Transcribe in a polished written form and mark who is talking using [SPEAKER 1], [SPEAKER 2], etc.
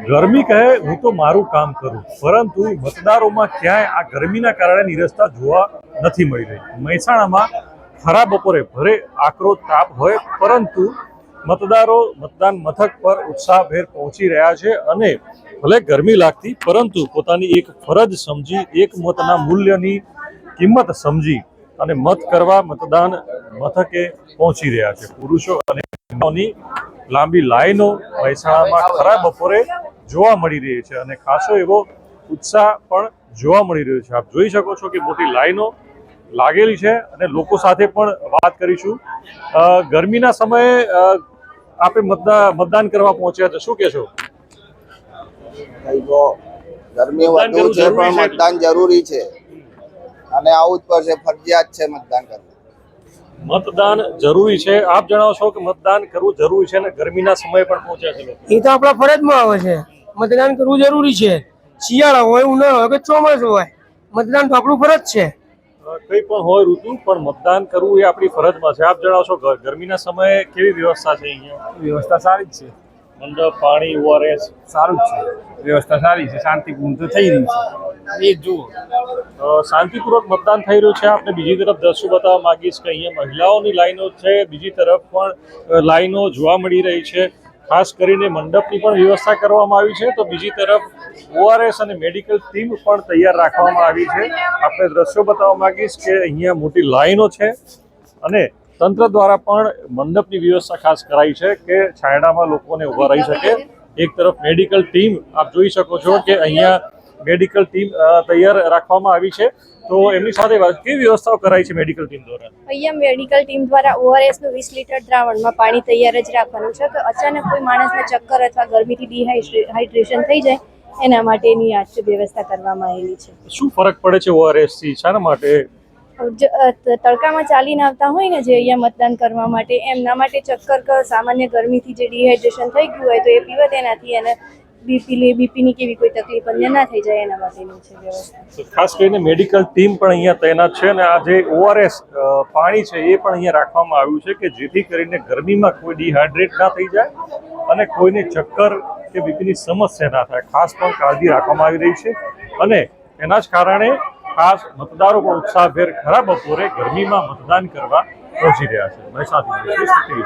[SPEAKER 1] ગરમી કહે હું તો મારું કામ કરું, પરંતુ મતદારોમાં ક્યાંય આ ગરમીના કારણે નિરસતા જોવા નથી મળી રહી. મહેસાણામાં ખરા બપોરે ભરે આકરો તાપ હોય, પરંતુ મતદારો મતદાન મથક પર ઉત્સાહભેર પહોંચી રહ્યા છે અને ભલે ગરમી લાગતી પરંતુ પોતાની એક ફરજ સમજી, એક મતના મૂલ્યની કિંમત સમજી અને મત કરવા મતદાન મથકે પહોંચી રહ્યા છે. પુરુષો અને મહિલાઓની લાંબી લાઈનો મહેસાણામાં ખરા બપોરે જોવા મળી રહી છે અને ખાસો એવો ઉત્સાહ પણ જોવા મળી રહ્યો છે. આપ જોઈ શકો છો કે મોટી લાઈનો લાગેલી છે અને લોકો સાથે પણ વાત કરીશું. ગરમીના સમયે આપણે મતદાન કરવા પહોંચ્યા છે, શું કહેશો?
[SPEAKER 2] ગરમી વધુ છે પણ મતદાન જરૂરી છે અને આવું જ પડશે, ફરજિયાત છે મતદાન કરવું.
[SPEAKER 1] મતદાન જરૂરી છે, આપ જણાવો છો કે મતદાન કરવું જરૂરી છે અને ગરમીના સમયે પણ પહોંચ્યા છે લોકો.
[SPEAKER 3] એ તો આપણા ફરજમાં આવે છે, મતદાન કરવું જરૂરી છે. શિયાળા હોય, ઉનાળો હોય કે ચોમાસું હોય, મતદાન તો આપણું ફરજ છે.
[SPEAKER 1] કઈ પણ હોય ઋતુ, પણ મતદાન કરવું એ આપણી ફરજમાં છે. આપ જણાવશો ગરમીના સમયે કેવી વ્યવસ્થા છે અહીંયા?
[SPEAKER 4] વ્યવસ્થા સારી જ છે,
[SPEAKER 1] મંડપ, પાણી, ઓઆરએસ
[SPEAKER 4] સારું જ છે. વ્યવસ્થા સારી છે, શાંતિપૂર્ણ તો થઈ રહી છે. એ જુઓ,
[SPEAKER 1] શાંતિપૂર્વક મતદાન થઈ રહ્યું છે. આપણે બીજી તરફ દ્રશ્યો બતાવવા માંગીશ કે અહીંયા મહિલાઓની લાઈનો છે, બીજી તરફ પણ લાઈનો જોવા મળી રહી છે. ખાસ કરીને મંડપની પણ વ્યવસ્થા કરવામાં આવી છે, તો બીજી તરફ ઓઆરએસ અને મેડિકલ ટીમ પણ તૈયાર રાખવામાં આવી છે. આપણે દ્રશ્યો બતાવવા માંગીશ કે અહીંયા મોટી લાઈનો છે અને તંત્ર દ્વારા પણ મંડપની વ્યવસ્થા ખાસ કરાઈ છે કે છાંયડામાં લોકોને ઊભા રહી શકે. એક તરફ મેડિકલ ટીમ આપ જોઈ શકો છો કે અહીંયા મેડિકલ ટીમ તૈયાર રાખવામાં આવી છે. તો એમની સાથે કેવી વ્યવસ્થાઓ કરાઈ છે મેડિકલ ટીમ દ્વારા?
[SPEAKER 5] અહીંયા મેડિકલ ટીમ દ્વારા ORS નું 20 લીટર દ્રાવણમાં પાણી તૈયાર જ રાખવાનું છે કે અચાનક કોઈ માણસને ચક્કર અથવા ગરમીથી ડિહાઇડ્રેશન થઈ જાય એના માટેની આ વ્યવસ્થા કરવામાં આવેલી છે.
[SPEAKER 1] શું ફરક પડે છે ORS થી? શાના માટે?
[SPEAKER 5] તડકામાં ચાલીને આવતા હોય ને જે અહીંયા મતદાન કરવા માટે, એમના માટે ચક્કર સામાન્ય ગરમીથી જે ડિહાઇડ્રેશન થઈ ગયું હોય તો એ પીવે તેનાથી એને બીપીની કેવી કોઈ તકલીફ અન્ય ના થઈ જાય એના માટેની છે વ્યવસ્થા.
[SPEAKER 1] ખાસ કરીને મેડિકલ ટીમ પણ અહીંયા તૈનાત છે અને આ જે ORS પાણી છે એ પણ અહીંયા રાખવામાં આવ્યું છે કે જેથી કરીને ગરમીમાં કોઈ ડિહાઇડ્રેટ ના થઈ જાય અને કોઈને ચક્કર કે બીપીની સમસ્યા ના થાય. ખાસ પણ કાળજી રાખવામાં આવી રહી છે અને એના જ કારણે ખાસ મતદારો પણ ઉત્સાહભેર ખરા બપોરે ગરમીમાં મતદાન કરવા પહોંચી રહ્યા છે. મહેસાણાથી